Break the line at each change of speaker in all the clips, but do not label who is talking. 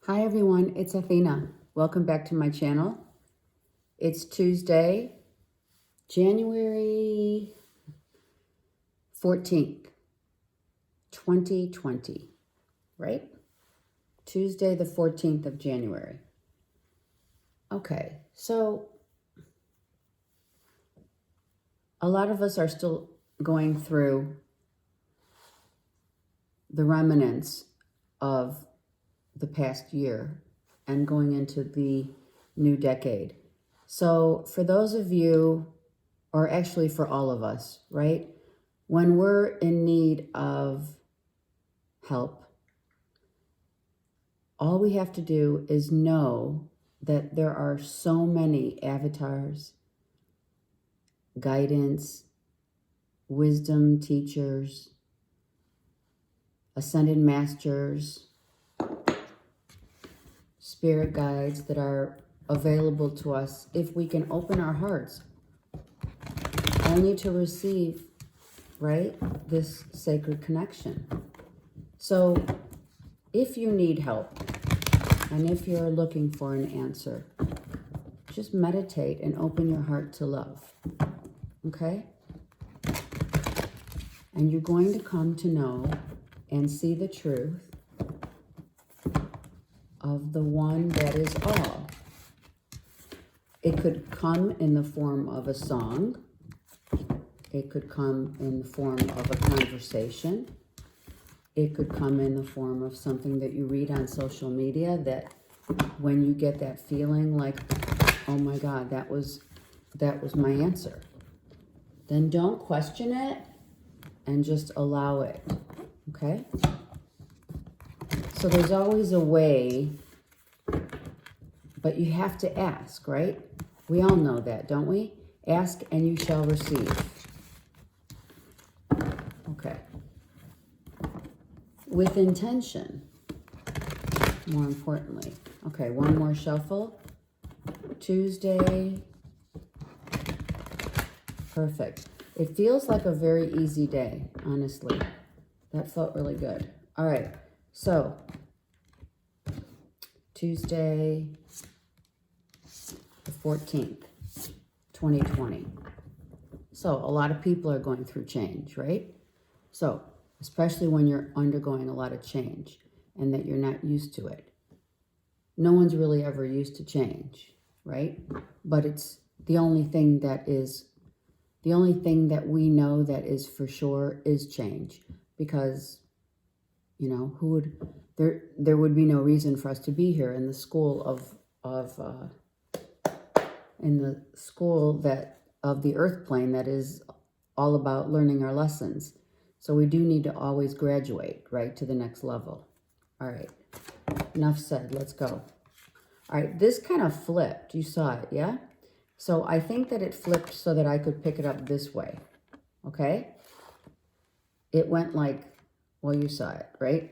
Hi everyone, it's Athena. Welcome back to my channel. It's Tuesday, January 14th, 2020, right? Tuesday the 14th of January. Okay, so a lot of us are still going through the remnants of the past year and going into the new decade. So for those of you, or actually for all of us, right? When we're in need of help, all we have to do is know that there are so many avatars, guidance, wisdom teachers, ascended masters, spirit guides that are available to us if we can open our hearts only to receive, right, this sacred connection. So if you need help and if you're looking for an answer, just meditate and open your heart to love, okay? And you're going to come to know and see the truth of the one that is all. It could come in the form of a song. It could come in the form of a conversation. It could come in the form of something that you read on social media that when you get that feeling like, oh my God, that was my answer. Then don't question it and just allow it, okay? So there's always a way, but you have to ask, right? We all know that, don't we? Ask and you shall receive. Okay. With intention, more importantly. Okay, one more shuffle. Tuesday. Perfect. It feels like a very easy day, honestly. That felt really good. All right, so Tuesday the 14th, 2020. So a lot of people are going through change, right? So especially when you're undergoing a lot of change and that you're not used to it. No one's really ever used to change, right? But it's the only thing that we know that is for sure is change, because, you know, there would be no reason for us to be here in the school of the earth plane that is all about learning our lessons. So we do need to always graduate, right, to the next level. All right, enough said, let's go. All right, this kind of flipped, you saw it, yeah? So I think that it flipped so that I could pick it up this way, okay? It went like, well, you saw it, right?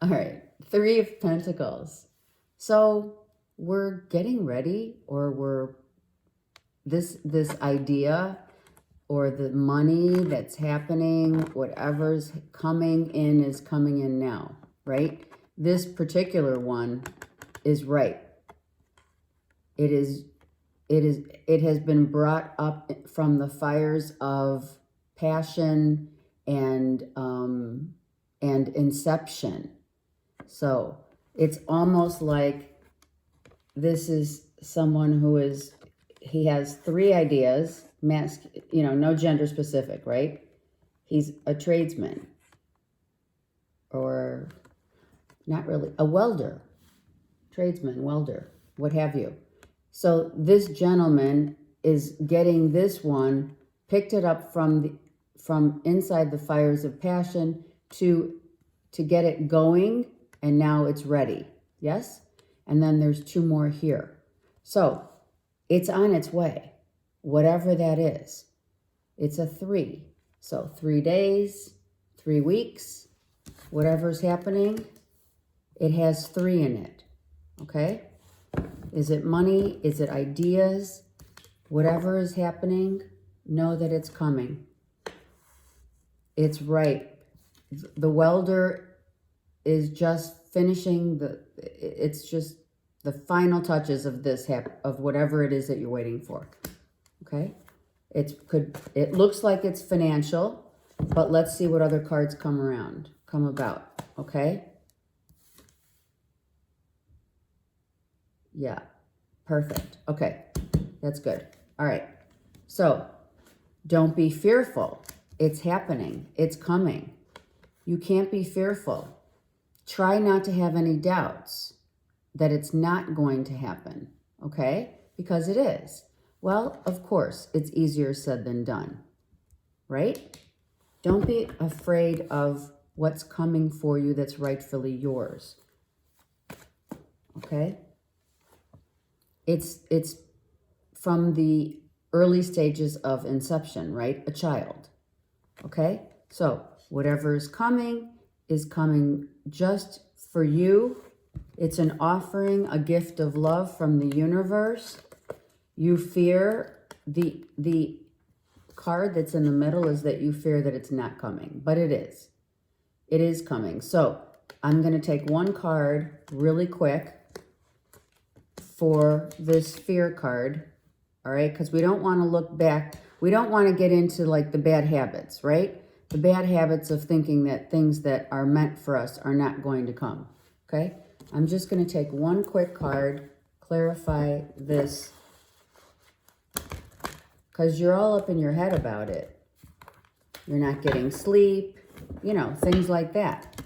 All right, Three of Pentacles. So we're getting ready, or this idea or the money that's happening, whatever's coming in is coming in now, right? This particular one is right. It has been brought up from the fires of passion and inception. So it's almost like this is someone who he has three ideas, no gender specific, right? He's a tradesman, or not really, a welder, tradesman, welder, what have you. So this gentleman is getting this one, picked it up from inside the fires of passion to get it going, and now it's ready. Yes? And then there's two more here. So it's on its way, whatever that is. It's a 3. So 3 days, 3 weeks, whatever's happening, it has 3 in it, okay? Is it money? Is it ideas? Whatever is happening, know that it's coming. It's right. The welder is just finishing it's just the final touches of of whatever it is that you're waiting for. Okay? It looks like it's financial, but let's see what other cards come about. Okay? Yeah. Perfect. Okay. That's good. All right. So, don't be fearful. It's happening. It's coming. You can't be fearful. Try not to have any doubts that it's not going to happen, okay? Because it is. Well, of course, it's easier said than done, right? Don't be afraid of what's coming for you that's rightfully yours, okay? It's from the early stages of inception, right? A child, okay? So whatever is coming just for you. It's an offering, a gift of love from the universe. You fear, the card that's in the middle is that you fear that it's not coming, but it is. It is coming. So I'm going to take one card really quick for this fear card, all right? Because we don't want to look back. We don't want to get into like the bad habits, right? The bad habits of thinking that things that are meant for us are not going to come, okay? I'm just going to take one quick card, clarify this, because you're all up in your head about it. You're not getting sleep, you know, things like that.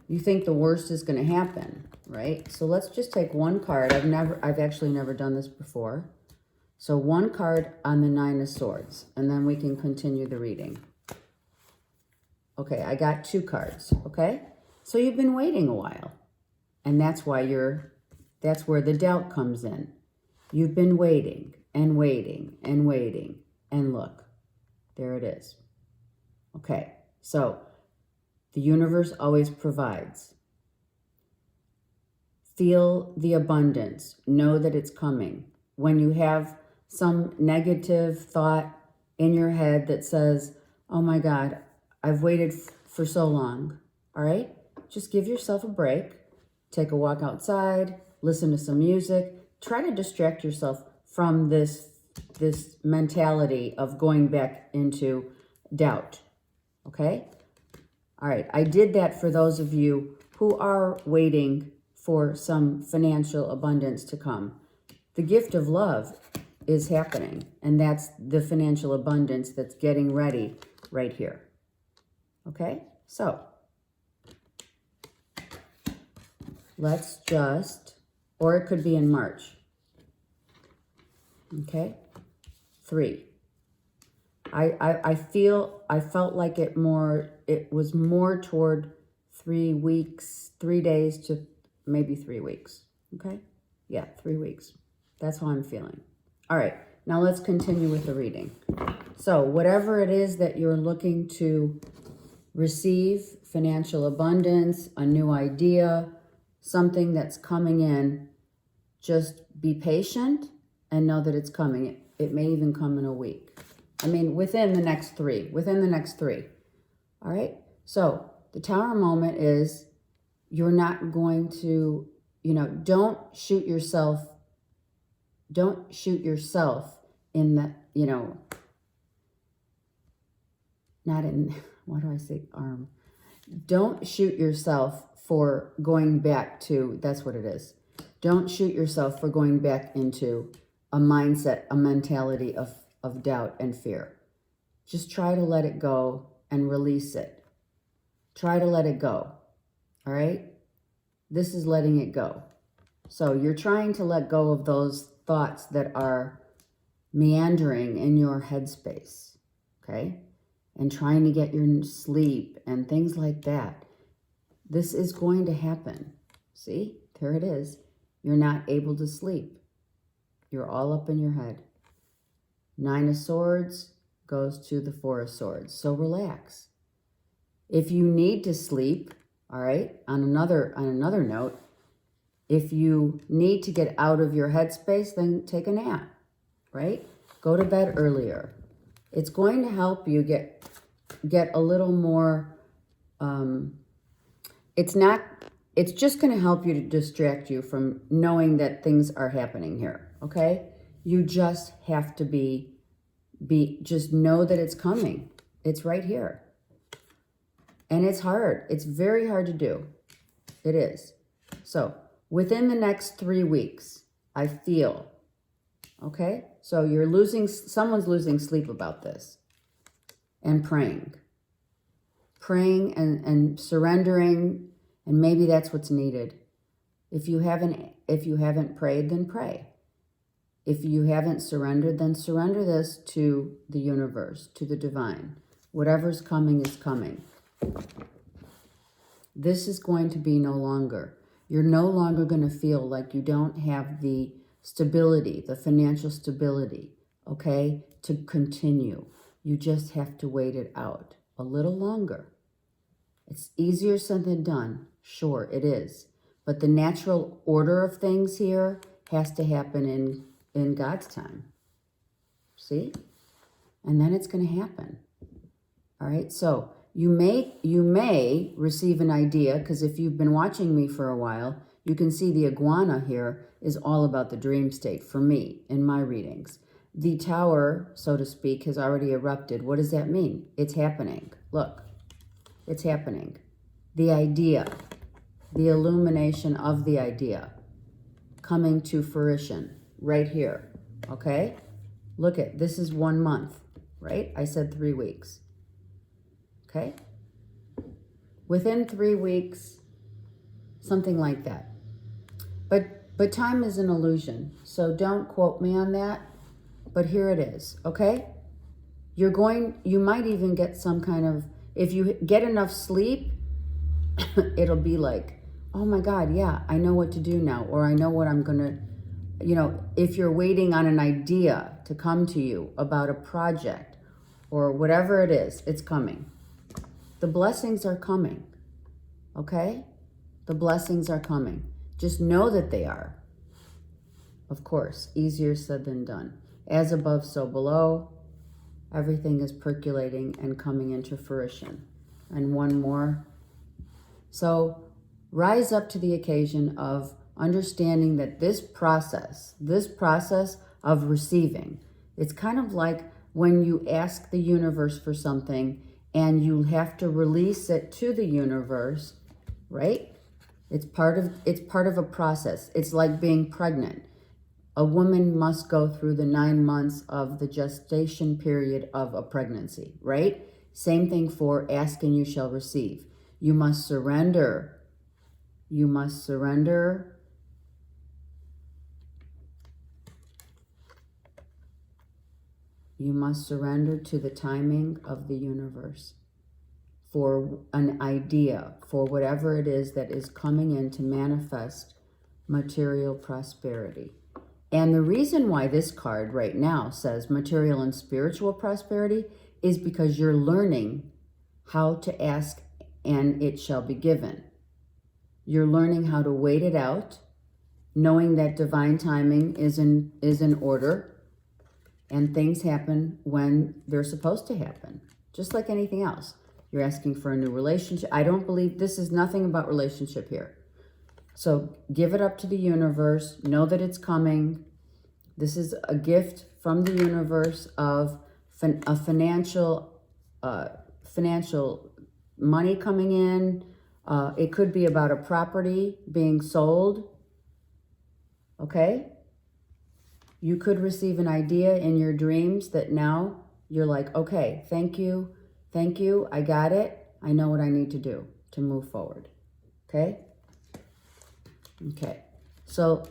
You think the worst is going to happen, right? So let's just take one card. I've actually never done this before. So one card on the Nine of Swords, and then we can continue the reading. Okay, I got two cards, okay? So you've been waiting a while, and that's why that's where the doubt comes in. You've been waiting and waiting and waiting, and look, there it is. Okay, so the universe always provides. Feel the abundance. Know that it's coming. When you have some negative thought in your head that says, oh my God, I've waited for so long, all right? Just give yourself a break. Take a walk outside, listen to some music. Try to distract yourself from this mentality of going back into doubt, okay? All right, I did that for those of you who are waiting for some financial abundance to come. The gift of love is happening, and that's the financial abundance that's getting ready right here. Okay, so let's just, or it could be in March. Okay, 3. I felt like it was more toward 3 weeks, 3 days to maybe 3 weeks. Okay, yeah, 3 weeks. That's how I'm feeling. All right, now let's continue with the reading. So whatever it is that you're looking to receive, financial abundance, a new idea, something that's coming in, just be patient and know that it's coming. It may even come in a week. I mean, within the next 3. All right? So the Tower moment is you're not going to, don't shoot yourself in the, not in, what do I say, arm. Don't shoot yourself for going back to, that's what it is. Don't shoot yourself for going back into a mindset, a mentality of doubt and fear. Just try to let it go and release it. Try to let it go. All right? This is letting it go. So you're trying to let go of those thoughts that are meandering in your headspace. Okay? And trying to get your sleep and things like that. This is going to happen. See? There it is. You're not able to sleep. You're all up in your head. 9 of Swords goes to the 4 of Swords. So relax. If you need to sleep, all right, on another note, if you need to get out of your headspace, then take a nap, right? Go to bed earlier. It's going to help you get a little more it's not, it's just going to help you to distract you from knowing that things are happening here, okay? You just have to just know that it's coming. It's right here. And it's hard. It's very hard to do. It is. So within the next 3 weeks, I feel, okay? So someone's losing sleep about this, and praying and surrendering, and maybe that's what's needed. If you haven't prayed, then pray. If you haven't surrendered, then surrender this to the universe, to the divine. Whatever's coming is coming. This is going to be no longer. You're no longer going to feel like you don't have the stability, the financial stability, okay, to continue. You just have to wait it out a little longer. It's easier said than done. Sure, it is. But the natural order of things here has to happen in God's time. See? And then it's going to happen. All right? So you may receive an idea, because if you've been watching me for a while, you can see the iguana here is all about the dream state for me in my readings. The tower, so to speak, has already erupted. What does that mean? It's happening. Look, it's happening. The idea, the illumination of the idea coming to fruition right here, okay? Look at, this is 1 month, right? I said 3 weeks, okay? Within 3 weeks, something like that. But time is an illusion, so don't quote me on that, but here it is, okay? You might even get some kind of, if you get enough sleep, it'll be like, oh my God, yeah, I know what to do now, or I know what I'm gonna, if you're waiting on an idea to come to you about a project or whatever it is, it's coming. The blessings are coming, okay? The blessings are coming. Just know that they are. Of course, easier said than done. As above, so below. Everything is percolating and coming into fruition. And one more. So rise up to the occasion of understanding that this process of receiving, it's kind of like when you ask the universe for something and you have to release it to the universe, right? It's part of a process. It's like being pregnant. A woman must go through the 9 months of the gestation period of a pregnancy, right? Same thing for ask and you shall receive. You must surrender. You must surrender. You must surrender to the timing of the universe for an idea, for whatever it is that is coming in to manifest material prosperity. And the reason why this card right now says material and spiritual prosperity is because you're learning how to ask and it shall be given. You're learning how to wait it out, knowing that divine timing is in order, and things happen when they're supposed to happen, just like anything else. You're asking for a new relationship. I don't believe this is nothing about relationship here. So give it up to the universe. Know that it's coming. This is a gift from the universe of a financial money coming in. It could be about a property being sold. Okay? You could receive an idea in your dreams that now you're like, okay, thank you, I got it. I know what I need to do to move forward. Okay? Okay. So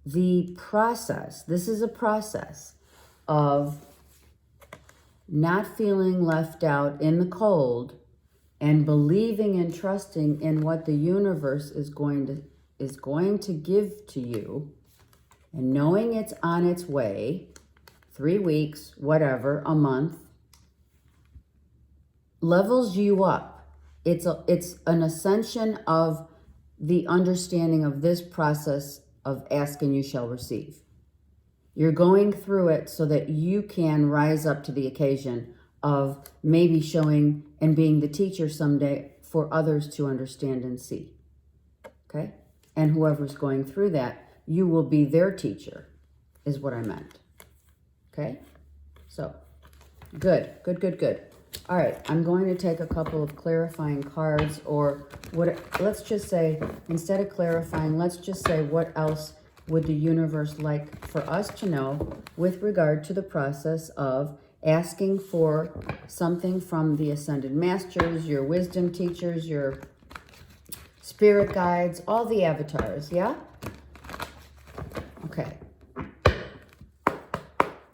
the process, this is a process of not feeling left out in the cold and believing and trusting in what the universe is going to give to you, and knowing it's on its way, 3 weeks, whatever, a month, levels you up. It's an ascension of the understanding of this process of ask and you shall receive. You're going through it so that you can rise up to the occasion of maybe showing and being the teacher someday for others to understand and see. Okay? And whoever's going through that, you will be their teacher, is what I meant. Okay? So, good. All right, I'm going to take a couple of clarifying cards, or let's just say, instead of clarifying, let's just say, what else would the universe like for us to know with regard to the process of asking for something from the Ascended Masters, your wisdom teachers, your spirit guides, all the avatars, yeah? Okay.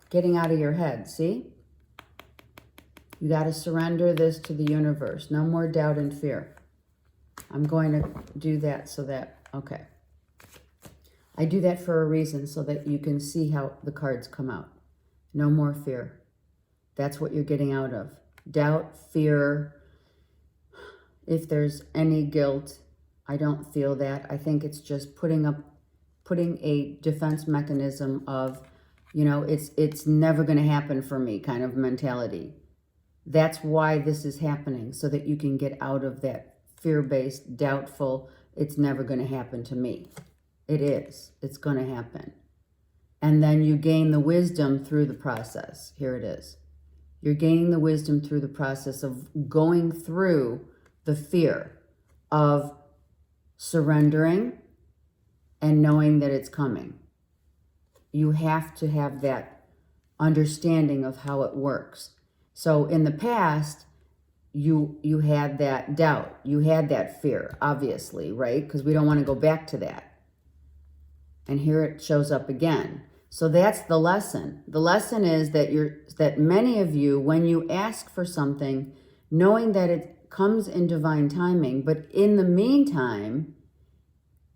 Getting out of your head, see? You got to surrender this to the universe. No more doubt and fear. I'm going to do that so that, okay. I do that for a reason, so that you can see how the cards come out. No more fear. That's what you're getting out of. Doubt, fear. If there's any guilt, I don't feel that. I think it's just putting a defense mechanism of, you know, it's never going to happen for me kind of mentality. That's why this is happening, so that you can get out of that fear-based, doubtful, it's never going to happen to me. It is. It's going to happen. And then you gain the wisdom through the process. Here it is. You're gaining the wisdom through the process of going through the fear of surrendering and knowing that it's coming. You have to have that understanding of how it works. So in the past, you had that doubt. You had that fear, obviously, right? Because we don't want to go back to that. And here it shows up again. So that's the lesson. The lesson is that many of you, when you ask for something, knowing that it comes in divine timing, but in the meantime,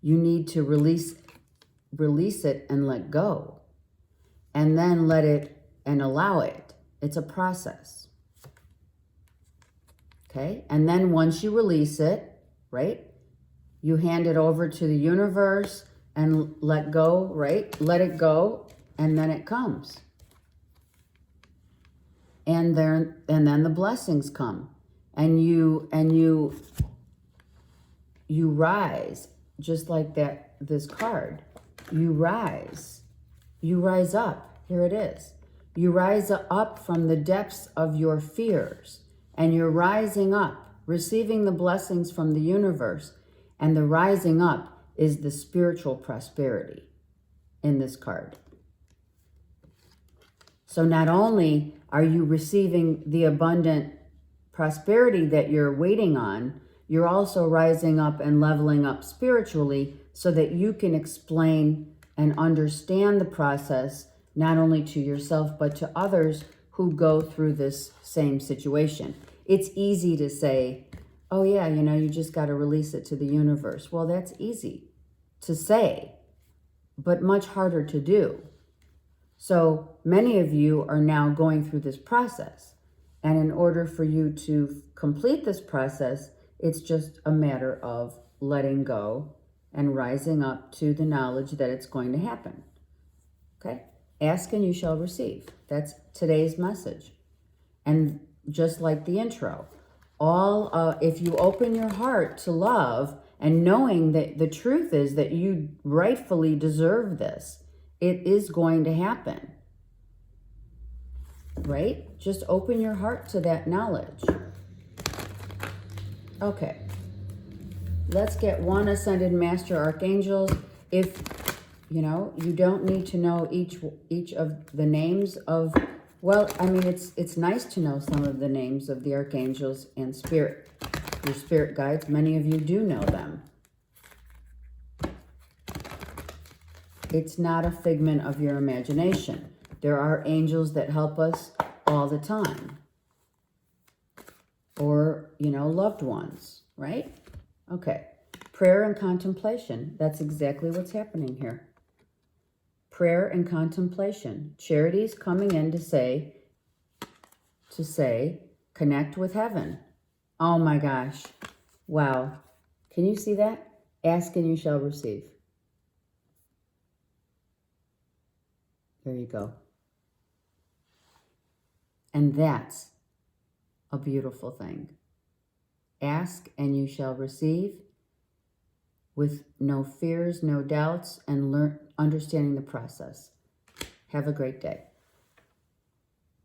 you need to release it and let go. And then let it and allow it. It's a process. Okay? And then once you release it, right? You hand it over to the universe and let go, right? Let it go, and then it comes. And then the blessings come. And you rise, just like this card. You rise. You rise up. Here it is. You rise up from the depths of your fears, and you're rising up, receiving the blessings from the universe. And the rising up is the spiritual prosperity in this card. So not only are you receiving the abundant prosperity that you're waiting on, you're also rising up and leveling up spiritually, so that you can explain and understand the process, not only to yourself, but to others who go through this same situation. It's easy to say, oh yeah, you know, you just got to release it to the universe. Well, that's easy to say, but much harder to do. So many of you are now going through this process. And in order for you to complete this process, it's just a matter of letting go and rising up to the knowledge that it's going to happen. Okay? Ask and you shall receive. That's today's message. And just like the intro, if you open your heart to love and knowing that the truth is that you rightfully deserve this, it is going to happen. Right? Just open your heart to that knowledge. Okay. Let's get one Ascended Master Archangels. If, you know, you don't need to know each of the names of, well, I mean, it's nice to know some of the names of the archangels and your spirit guides. Many of you do know them. It's not a figment of your imagination. There are angels that help us all the time. Or, you know, loved ones, right? Okay. Prayer and contemplation. That's exactly what's happening here. Prayer and contemplation. Charity's coming in to say, connect with heaven. Oh my gosh. Wow. Can you see that? Ask and you shall receive. There you go. And that's a beautiful thing. Ask and you shall receive, with no fears, no doubts, and understanding the process. Have a great day.